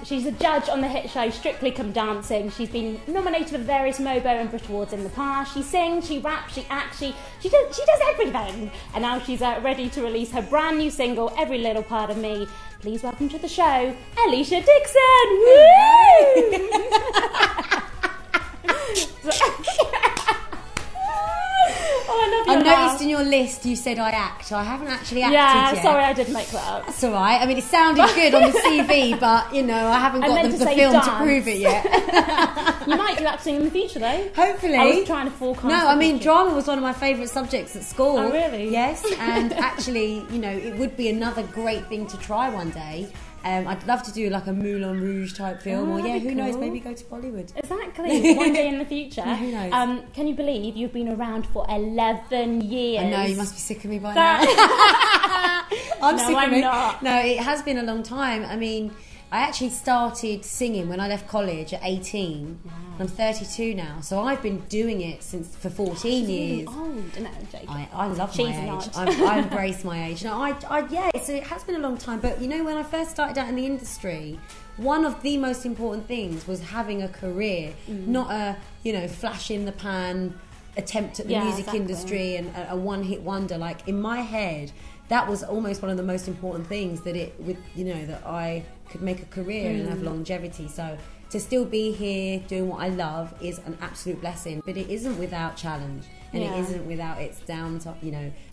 She's a judge on the hit show Strictly Come Dancing. She's been nominated for various Mobo and Brit Awards in the past. She sings, she raps, she acts, she does everything. And now she's ready to release her brand new single, Every Little Part of Me. Please welcome to the show, Alesha Dixon! I noticed in your list you said I act. I haven't actually acted yet. Yeah, sorry, I did make that up. That's all right. I mean, it sounded good on the CV, but, you know, I haven't got the film to prove it yet. You might do acting in the future, though. Hopefully. I was trying to forecast. No, I mean, drama was one of my favourite subjects at school. Oh, really? Yes, and actually, you know, it would be another great thing to try one day. I'd love to do like a Moulin Rouge type film, or who knows, maybe go to Bollywood. Exactly, one day in the future. Who knows? Can you believe you've been around for 11 years? I know, you must be sick of me by now. I'm sick of me. Not. No, it has been a long time. I mean, I actually started singing when I left college at 18. Wow. I'm 32 now, so I've been doing it for 14 years. Really old, no, Jake. I love my age. I embrace my age. No, so it has been a long time. But you know, when I first started out in the industry, one of the most important things was having a career, not a flash in the pan attempt at the music industry and a one-hit wonder. Like in my head, that was almost one of the most important things, that I could make a career and have longevity. So to still be here doing what I love is an absolute blessing, but it isn't without challenge, and it isn't without its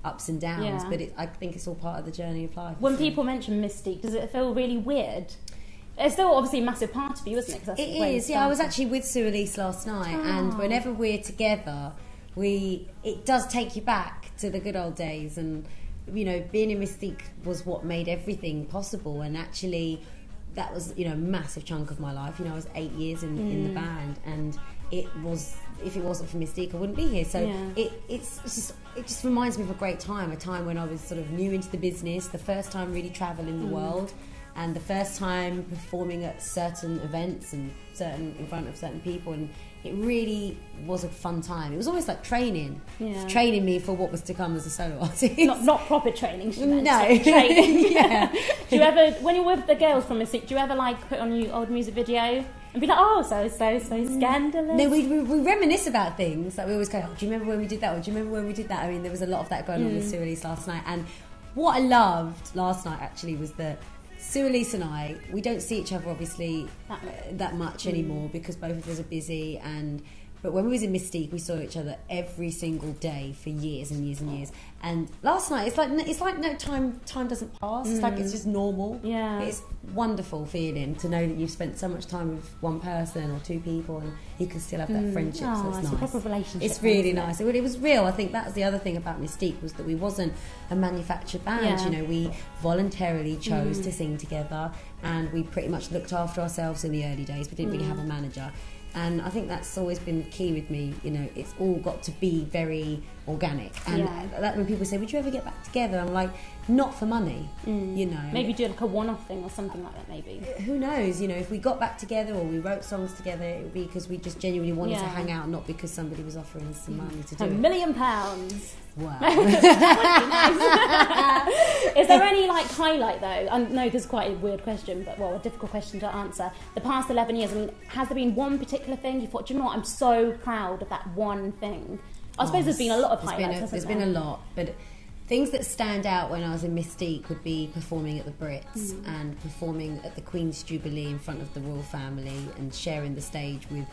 ups and downs. But I think it's all part of the journey of life. When people mention Mystique, does it feel really weird? It's still obviously a massive part of you, isn't it? It is. Yeah, I was actually with Sue Elise last night, and whenever we're together, it does take you back to the good old days. And you know, being in Mystique was what made everything possible, and actually that was, a massive chunk of my life. I was 8 years in the band, and it was, if it wasn't for Mystique, I wouldn't be here. So it just reminds me of a great time, a time when I was sort of new into the business, the first time really traveling the world, and the first time performing at certain events and in front of certain people, and it really was a fun time. It was almost like training me for what was to come as a solo artist. Not proper training, she meant. No. Training. Yeah. Do you ever, when you're with the girls from Mystique, do you ever like put on your old music video and be like, oh, so scandalous? No, we reminisce about things. Like we always go, oh, do you remember when we did that? Or do you remember when we did that? I mean, there was a lot of that going on with Sue Elise last night. And what I loved last night actually was that Sue Elise and I, we don't see each other obviously that much anymore, because both of us are busy. But when we was in Mystique, we saw each other every single day for years and years and years. And last night, it's like no time doesn't pass. It's like it's just normal. Yeah, it's wonderful feeling to know that you've spent so much time with one person or two people, and you can still have that friendship. So it's nice. A proper relationship. It's really nice. It was real. I think that was the other thing about Mystique, was that we wasn't a manufactured band. Yeah. We voluntarily chose to sing together, and we pretty much looked after ourselves in the early days. We didn't really have a manager. And I think that's always been key with me. It's all got to be very organic. And that when people say, would you ever get back together? I'm like, not for money, Maybe do like a one-off thing or something like that, maybe. Who knows? If we got back together or we wrote songs together, it would be because we just genuinely wanted to hang out, not because somebody was offering us some money to do it. £1 million. Wow. Is there any highlight though? I know this is quite a weird question, but a difficult question to answer. The past 11 years, I mean, has there been one particular thing you thought, do you know what, I'm so proud of that one thing? I suppose there's been a lot of highlights. There's been a lot, but things that stand out when I was in Mystique would be performing at the Brits and performing at the Queen's Jubilee in front of the royal family, and sharing the stage with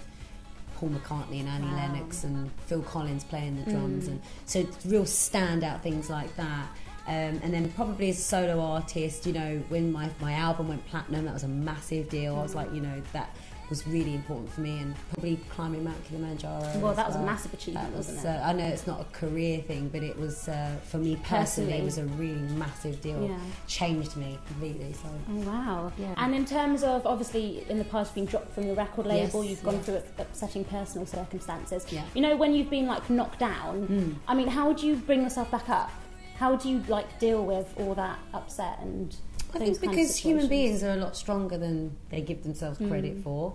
Paul McCartney and Annie Lennox and Phil Collins playing the drums, and so real standout things like that. And then probably as a solo artist, when my album went platinum, that was a massive deal. I was like, that was really important for me, and probably climbing Mount Kilimanjaro. Well, that was a massive achievement, wasn't it? I know it's not a career thing, but it was, for me personally, it was a really massive deal. Yeah. Changed me completely. So. Oh, wow. Yeah. And in terms of, obviously, in the past, you've been dropped from your record label, you've gone through upsetting personal circumstances. Yeah. When you've been knocked down, I mean, how do you bring yourself back up? How do you deal with all that upset and I think because human beings are a lot stronger than they give themselves credit for.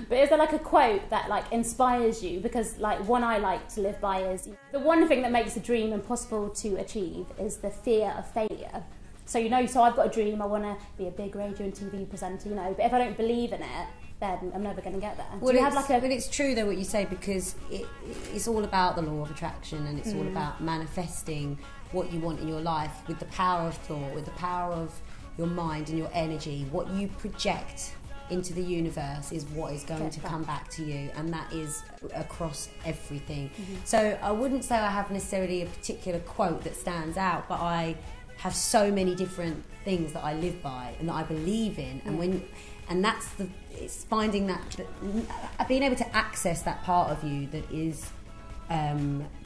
But is there a quote that inspires you? Because one I like to live by is, the one thing that makes a dream impossible to achieve is the fear of failure. So, you know, so I've got a dream, I want to be a big radio and TV presenter, you know, but if I don't believe in it, then I'm never going to get there. Well, but it's true though what you say, because it's all about the law of attraction, and it's all about manifesting what you want in your life with the power of thought, with the power of your mind and your energy. What you project into the universe is what is going to come back to you, and that is across everything. So I wouldn't say I have necessarily a particular quote that stands out, but I have so many different things that I live by and that I believe in, and it's finding that being able to access that part of you that is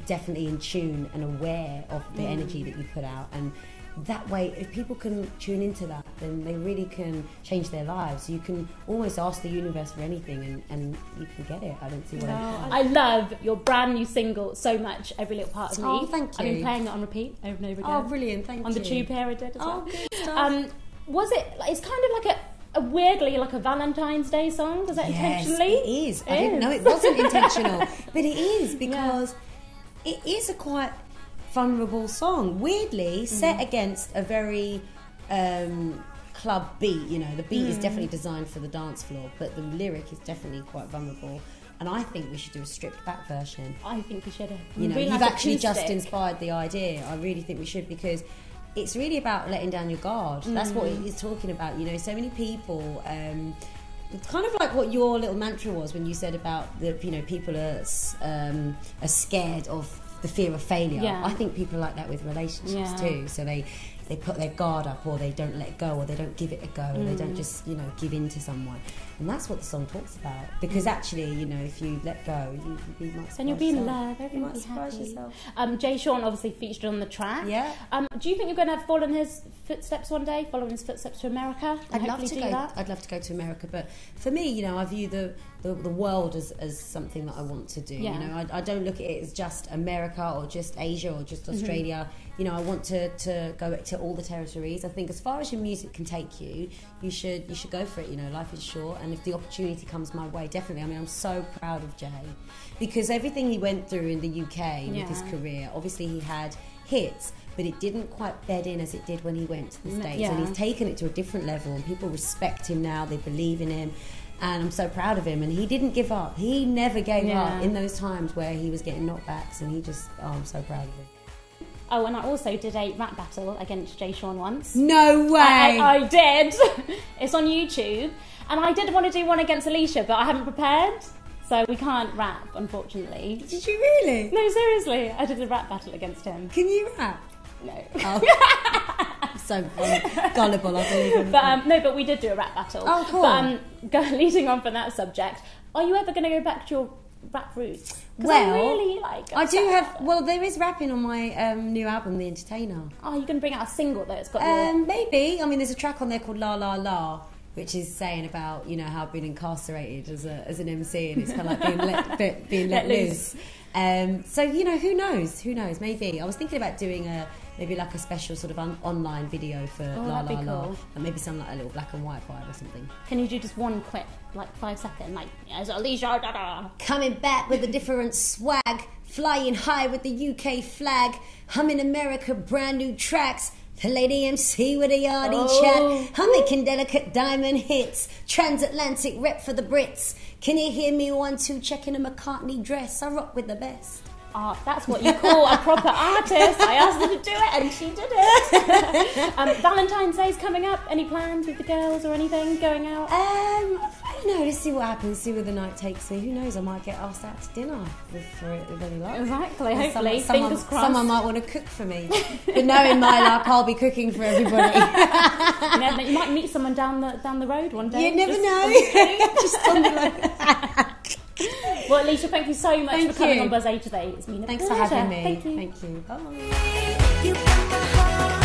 definitely in tune and aware of the energy that you put out. And that way, if people can tune into that, then they really can change their lives. You can almost ask the universe for anything, and you can get it. I don't see why. I love your brand new single so much, Every Little Part of Me. Oh, thank you. I've been playing it on repeat over and over again. Oh, brilliant, thank you. On the tube here I did as well. Oh, good stuff. Was it, it's kind of like a weirdly like a Valentine's Day song? Was that intentionally? It is. I didn't know it wasn't intentional, but it is, because it is a quite vulnerable song, weirdly set against a very club beat. You know, the beat is definitely designed for the dance floor, but the lyric is definitely quite vulnerable. And I think we should do a stripped back version. I think we should. You know, you've actually just inspired the idea. I really think we should, because it's really about letting down your guard. That's what it is talking about. You know, so many people. It's kind of like what your little mantra was when you said about the, you know, people are scared of the fear of failure. I think people are like that with relationships too. So they put their guard up, or they don't let go, or they don't give it a go, or they don't just, you know, give in to someone. And that's what the song talks about. Because actually, you know, if you let go, you might surprise and you'll be in yourself. love. You might surprise yourself. Jay Sean obviously featured on the track. Yeah. Do you think you're going to follow in his footsteps one day? Follow in his footsteps to America? I'd love to go to America, but for me, you know, I view the world as something that I want to do. You know, I don't look at it as just America or just Asia or just Australia. You know, I want to go to all the territories. I think as far as your music can take you, you should go for it. You know, life is short, and if the opportunity comes my way, definitely. I mean, I'm so proud of Jay, because everything he went through in the UK with his career, obviously he had hits, but it didn't quite bed in as it did when he went to the States. And he's taken it to a different level, and people respect him now, they believe in him, and I'm so proud of him. And he didn't give up. He never gave up in those times where he was getting knockbacks, and he just, I'm so proud of him. Oh, and I also did a rap battle against Jay Sean once. No way! I did. It's on YouTube. And I did want to do one against Alesha, but I haven't prepared. So we can't rap, unfortunately. Did you really? No, seriously. I did a rap battle against him. Can you rap? No. Oh. So gullible, I believe. But we did do a rap battle. Oh, cool. But leading on from that subject, are you ever going to go back to your rap roots? Well, I really I do have. Well, there is rapping on my new album, The Entertainer. Oh, you're going to bring out a single that's got maybe. I mean, there's a track on there called La La La, which is saying about, you know, how I've been incarcerated as an MC, and it's kind of like being let loose. So, you know, who knows? Maybe I was thinking about doing maybe like a special sort of online video for La La La, cool. And maybe some like a little black and white vibe or something. Can you do just one quick, like 5 second, like as Alesha, da da. Coming back with a different swag, flying high with the UK flag, humming America, brand new tracks. The lady MC with a yardie chat. I'm making delicate diamond hits. Transatlantic rep for the Brits. Can you hear me 1, 2 checking a McCartney dress? I rock with the best. Oh, that's what you call a proper artist. I asked her to do it and she did it. Valentine's Day's coming up. Any plans with the girls or anything going out? No, let's see what happens, see where the night takes me. Who knows, I might get asked out to dinner with any luck. Exactly, and hopefully, fingers crossed. Someone might want to cook for me. But knowing my luck, I'll be cooking for everybody. You might meet someone down the road one day. You never know. Just on the road. Well, Alesha, thank you so much for coming on Buzz A today. It's been a Thanks pleasure. for having me. Thank you. Bye.